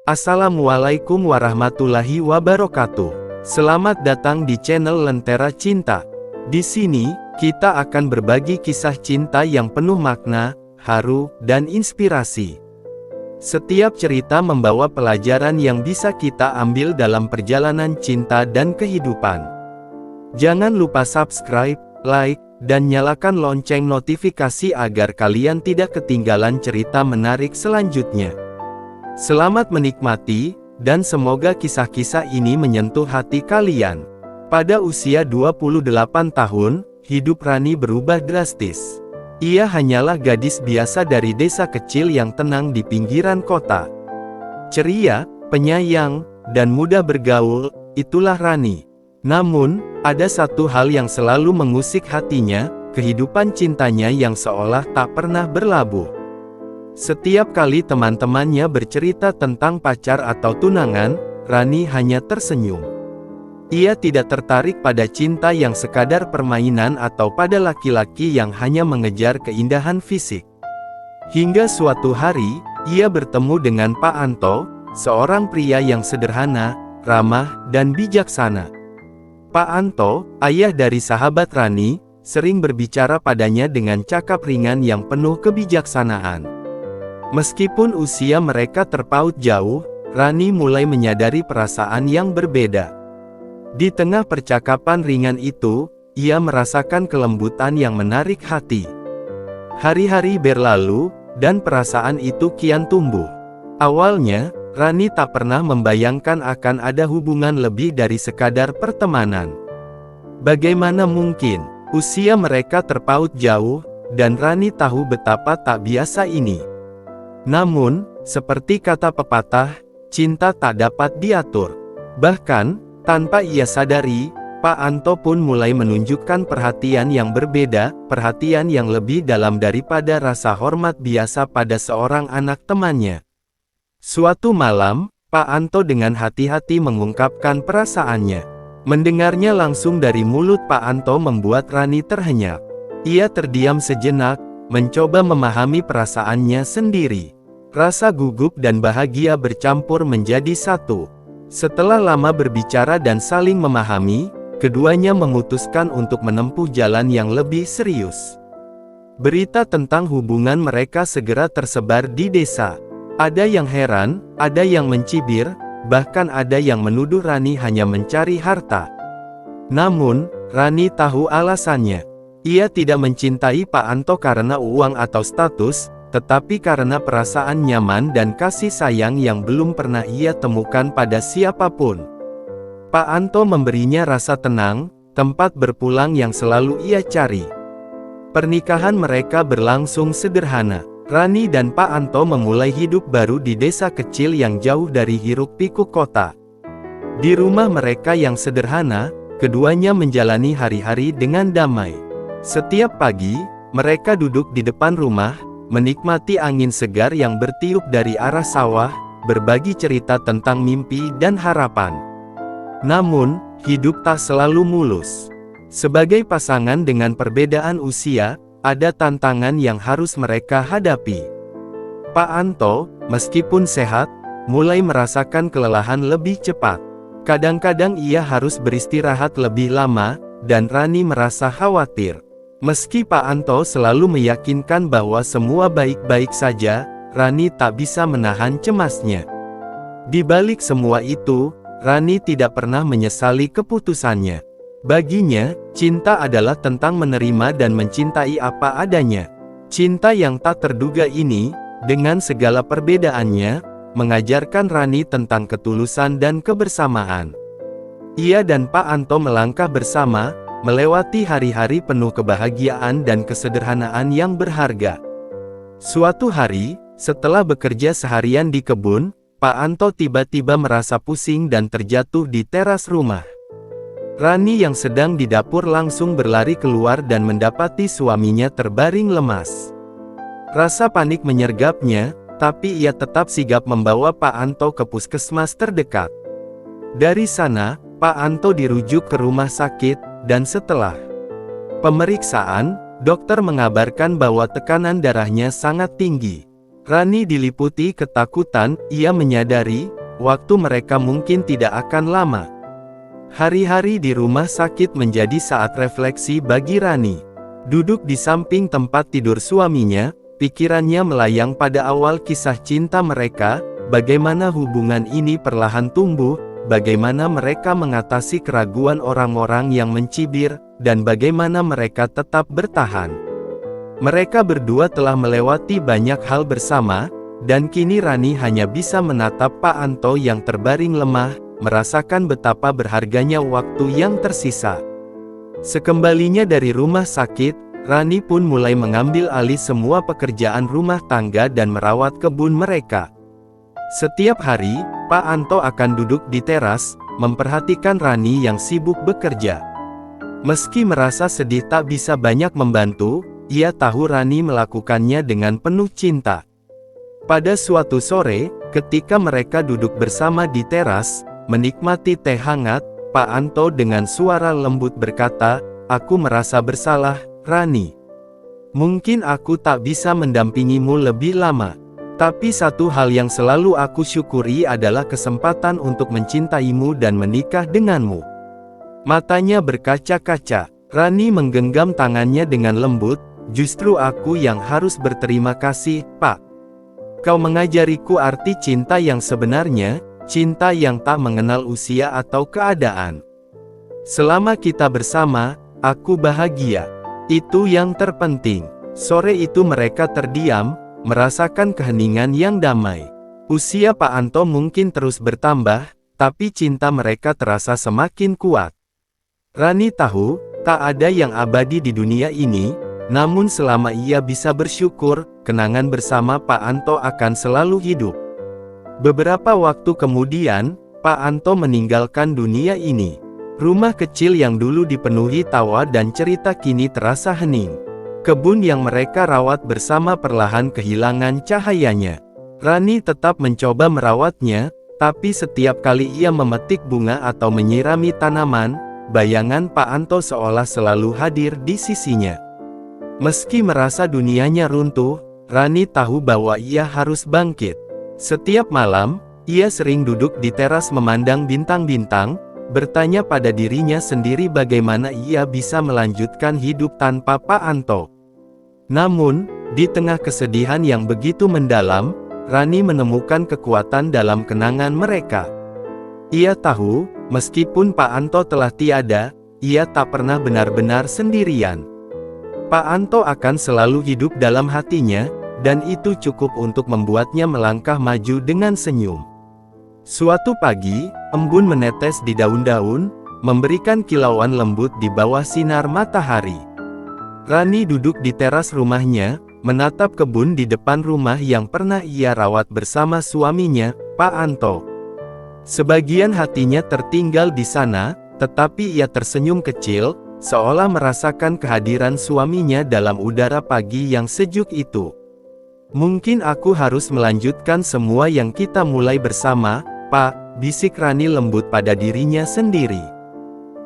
Assalamualaikum warahmatullahi wabarakatuh. Selamat datang di channel Lentera Cinta. Di sini, kita akan berbagi kisah cinta yang penuh makna, haru, dan inspirasi. Setiap cerita membawa pelajaran yang bisa kita ambil dalam perjalanan cinta dan kehidupan. Jangan lupa subscribe, like, dan nyalakan lonceng notifikasi agar kalian tidak ketinggalan cerita menarik selanjutnya. Selamat menikmati, dan semoga kisah-kisah ini menyentuh hati kalian. Pada usia 28 tahun, hidup Rani berubah drastis. Ia hanyalah gadis biasa dari desa kecil yang tenang di pinggiran kota. Ceria, penyayang, dan mudah bergaul, itulah Rani. Namun, ada satu hal yang selalu mengusik hatinya, kehidupan cintanya yang seolah tak pernah berlabuh. Setiap kali teman-temannya bercerita tentang pacar atau tunangan, Rani hanya tersenyum. Ia tidak tertarik pada cinta yang sekadar permainan atau pada laki-laki yang hanya mengejar keindahan fisik. Hingga suatu hari, ia bertemu dengan Pak Anto, seorang pria yang sederhana, ramah, dan bijaksana. Pak Anto, ayah dari sahabat Rani, sering berbicara padanya dengan cakap ringan yang penuh kebijaksanaan. Meskipun usia mereka terpaut jauh, Rani mulai menyadari perasaan yang berbeda. Di tengah percakapan ringan itu, ia merasakan kelembutan yang menarik hati. Hari-hari berlalu, dan perasaan itu kian tumbuh. Awalnya, Rani tak pernah membayangkan akan ada hubungan lebih dari sekadar pertemanan. Bagaimana mungkin, usia mereka terpaut jauh, dan Rani tahu betapa tak biasa ini. Namun, seperti kata pepatah, cinta tak dapat diatur. Bahkan, tanpa ia sadari, Pak Anto pun mulai menunjukkan perhatian yang berbeda, perhatian yang lebih dalam daripada rasa hormat biasa pada seorang anak temannya. Suatu malam, Pak Anto dengan hati-hati mengungkapkan perasaannya. Mendengarnya langsung dari mulut Pak Anto membuat Rani terhenyak. Ia terdiam sejenak, mencoba memahami perasaannya sendiri. Rasa gugup dan bahagia bercampur menjadi satu. Setelah lama berbicara dan saling memahami, keduanya memutuskan untuk menempuh jalan yang lebih serius. Berita tentang hubungan mereka segera tersebar di desa. Ada yang heran, ada yang mencibir, bahkan ada yang menuduh Rani hanya mencari harta. Namun, Rani tahu alasannya. Ia tidak mencintai Pak Anto karena uang atau status, tetapi karena perasaan nyaman dan kasih sayang yang belum pernah ia temukan pada siapapun. Pak Anto memberinya rasa tenang, tempat berpulang yang selalu ia cari. Pernikahan mereka berlangsung sederhana. Rani dan Pak Anto memulai hidup baru di desa kecil yang jauh dari hiruk-pikuk kota. Di rumah mereka yang sederhana, keduanya menjalani hari-hari dengan damai. Setiap pagi, mereka duduk di depan rumah, menikmati angin segar yang bertiup dari arah sawah, berbagi cerita tentang mimpi dan harapan. Namun, hidup tak selalu mulus. Sebagai pasangan dengan perbedaan usia, ada tantangan yang harus mereka hadapi. Pak Anto, meskipun sehat, mulai merasakan kelelahan lebih cepat. Kadang-kadang ia harus beristirahat lebih lama, dan Rani merasa khawatir. Meski Pak Anto selalu meyakinkan bahwa semua baik-baik saja, Rani tak bisa menahan cemasnya. Di balik semua itu, Rani tidak pernah menyesali keputusannya. Baginya, cinta adalah tentang menerima dan mencintai apa adanya. Cinta yang tak terduga ini, dengan segala perbedaannya, mengajarkan Rani tentang ketulusan dan kebersamaan. Ia dan Pak Anto melangkah bersama, melewati hari-hari penuh kebahagiaan dan kesederhanaan yang berharga. Suatu hari, setelah bekerja seharian di kebun, Pak Anto tiba-tiba merasa pusing dan terjatuh di teras rumah. Rani yang sedang di dapur langsung berlari keluar dan mendapati suaminya terbaring lemas. Rasa panik menyergapnya, tapi ia tetap sigap membawa Pak Anto ke puskesmas terdekat. Dari sana, Pak Anto dirujuk ke rumah sakit, dan setelah pemeriksaan, dokter mengabarkan bahwa tekanan darahnya sangat tinggi. Rani diliputi ketakutan, ia menyadari, waktu mereka mungkin tidak akan lama. Hari-hari di rumah sakit menjadi saat refleksi bagi Rani. Duduk di samping tempat tidur suaminya, pikirannya melayang pada awal kisah cinta mereka, bagaimana hubungan ini perlahan tumbuh, bagaimana mereka mengatasi keraguan orang-orang yang mencibir, dan bagaimana mereka tetap bertahan. Mereka berdua telah melewati banyak hal bersama, dan kini Rani hanya bisa menatap Pak Anto yang terbaring lemah, merasakan betapa berharganya waktu yang tersisa. Sekembalinya dari rumah sakit, Rani pun mulai mengambil alih semua pekerjaan rumah tangga dan merawat kebun mereka. Setiap hari, Pak Anto akan duduk di teras, memperhatikan Rani yang sibuk bekerja. Meski merasa sedih tak bisa banyak membantu, ia tahu Rani melakukannya dengan penuh cinta. Pada suatu sore, ketika mereka duduk bersama di teras, menikmati teh hangat, Pak Anto dengan suara lembut berkata, "Aku merasa bersalah, Rani. Mungkin aku tak bisa mendampingimu lebih lama. Tapi satu hal yang selalu aku syukuri adalah kesempatan untuk mencintaimu dan menikah denganmu." Matanya berkaca-kaca, Rani menggenggam tangannya dengan lembut, "Justru aku yang harus berterima kasih, Pak. Kau mengajariku arti cinta yang sebenarnya, cinta yang tak mengenal usia atau keadaan. Selama kita bersama, aku bahagia. Itu yang terpenting." Sore itu mereka terdiam, merasakan keheningan yang damai. Usia Pak Anto mungkin terus bertambah, tapi cinta mereka terasa semakin kuat. Rani tahu, tak ada yang abadi di dunia ini, namun selama ia bisa bersyukur, kenangan bersama Pak Anto akan selalu hidup. Beberapa waktu kemudian, Pak Anto meninggalkan dunia ini. Rumah kecil yang dulu dipenuhi tawa dan cerita kini terasa hening. Kebun yang mereka rawat bersama perlahan kehilangan cahayanya. Rani tetap mencoba merawatnya, tapi setiap kali ia memetik bunga atau menyirami tanaman, bayangan Pak Anto seolah selalu hadir di sisinya. Meski merasa dunianya runtuh, Rani tahu bahwa ia harus bangkit. Setiap malam, ia sering duduk di teras memandang bintang-bintang, bertanya pada dirinya sendiri bagaimana ia bisa melanjutkan hidup tanpa Pak Anto. Namun, di tengah kesedihan yang begitu mendalam, Rani menemukan kekuatan dalam kenangan mereka. Ia tahu, meskipun Pak Anto telah tiada, ia tak pernah benar-benar sendirian. Pak Anto akan selalu hidup dalam hatinya, dan itu cukup untuk membuatnya melangkah maju dengan senyum. Suatu pagi, embun menetes di daun-daun, memberikan kilauan lembut di bawah sinar matahari. Rani duduk di teras rumahnya, menatap kebun di depan rumah yang pernah ia rawat bersama suaminya, Pak Anto. Sebagian hatinya tertinggal di sana, tetapi ia tersenyum kecil, seolah merasakan kehadiran suaminya dalam udara pagi yang sejuk itu. "Mungkin aku harus melanjutkan semua yang kita mulai bersama, Pak," bisik Rani lembut pada dirinya sendiri.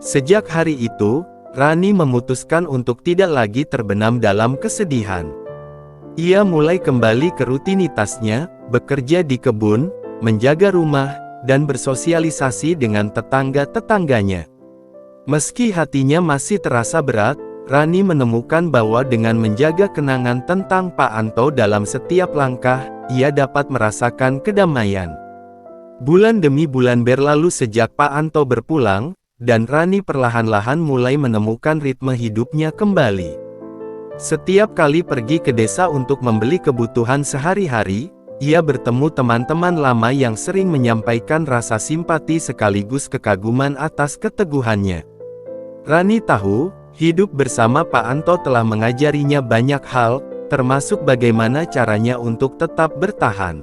Sejak hari itu, Rani memutuskan untuk tidak lagi terbenam dalam kesedihan. Ia mulai kembali ke rutinitasnya, bekerja di kebun, menjaga rumah, dan bersosialisasi dengan tetangga-tetangganya. Meski hatinya masih terasa berat, Rani menemukan bahwa dengan menjaga kenangan tentang Pak Anto dalam setiap langkah, ia dapat merasakan kedamaian. Bulan demi bulan berlalu sejak Pak Anto berpulang, dan Rani perlahan-lahan mulai menemukan ritme hidupnya kembali. Setiap kali pergi ke desa untuk membeli kebutuhan sehari-hari, ia bertemu teman-teman lama yang sering menyampaikan rasa simpati sekaligus kekaguman atas keteguhannya. Rani tahu, hidup bersama Pak Anto telah mengajarinya banyak hal, termasuk bagaimana caranya untuk tetap bertahan.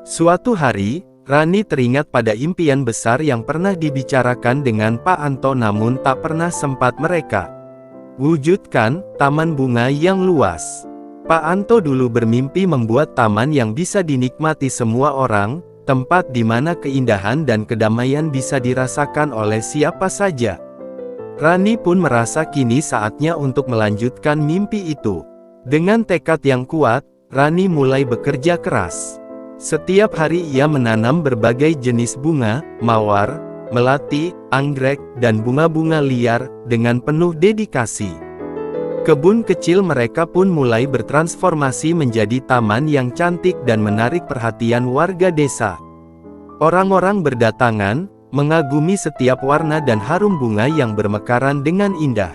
Suatu hari, Rani teringat pada impian besar yang pernah dibicarakan dengan Pak Anto namun tak pernah sempat mereka wujudkan, taman bunga yang luas. Pak Anto dulu bermimpi membuat taman yang bisa dinikmati semua orang, tempat di mana keindahan dan kedamaian bisa dirasakan oleh siapa saja. Rani pun merasa kini saatnya untuk melanjutkan mimpi itu. Dengan tekad yang kuat, Rani mulai bekerja keras. Setiap hari ia menanam berbagai jenis bunga, mawar, melati, anggrek, dan bunga-bunga liar, dengan penuh dedikasi. Kebun kecil mereka pun mulai bertransformasi menjadi taman yang cantik dan menarik perhatian warga desa. Orang-orang berdatangan, mengagumi setiap warna dan harum bunga yang bermekaran dengan indah.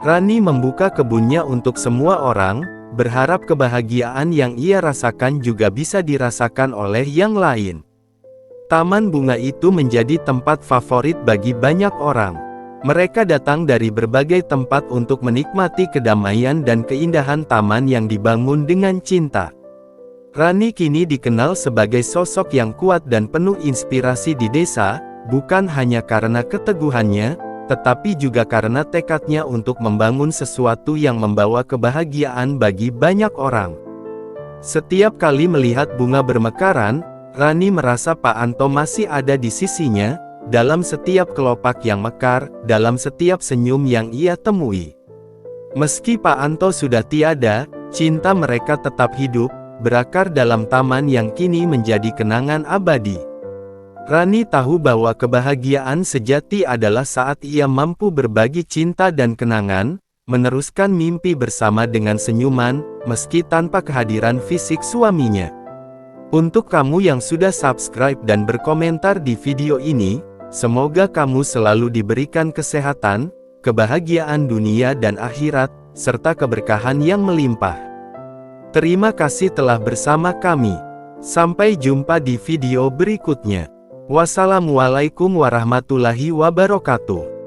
Rani membuka kebunnya untuk semua orang, berharap kebahagiaan yang ia rasakan juga bisa dirasakan oleh yang lain. Taman bunga itu menjadi tempat favorit bagi banyak orang. Mereka datang dari berbagai tempat untuk menikmati kedamaian dan keindahan taman yang dibangun dengan cinta. Rani kini dikenal sebagai sosok yang kuat dan penuh inspirasi di desa, bukan hanya karena keteguhannya, tetapi juga karena tekadnya untuk membangun sesuatu yang membawa kebahagiaan bagi banyak orang. Setiap kali melihat bunga bermekaran, Rani merasa Pak Anto masih ada di sisinya, dalam setiap kelopak yang mekar, dalam setiap senyum yang ia temui. Meski Pak Anto sudah tiada, cinta mereka tetap hidup, berakar dalam taman yang kini menjadi kenangan abadi. Rani tahu bahwa kebahagiaan sejati adalah saat ia mampu berbagi cinta dan kenangan, meneruskan mimpi bersama dengan senyuman, meski tanpa kehadiran fisik suaminya. Untuk kamu yang sudah subscribe dan berkomentar di video ini, semoga kamu selalu diberikan kesehatan, kebahagiaan dunia dan akhirat, serta keberkahan yang melimpah. Terima kasih telah bersama kami. Sampai jumpa di video berikutnya. Wassalamualaikum warahmatullahi wabarakatuh.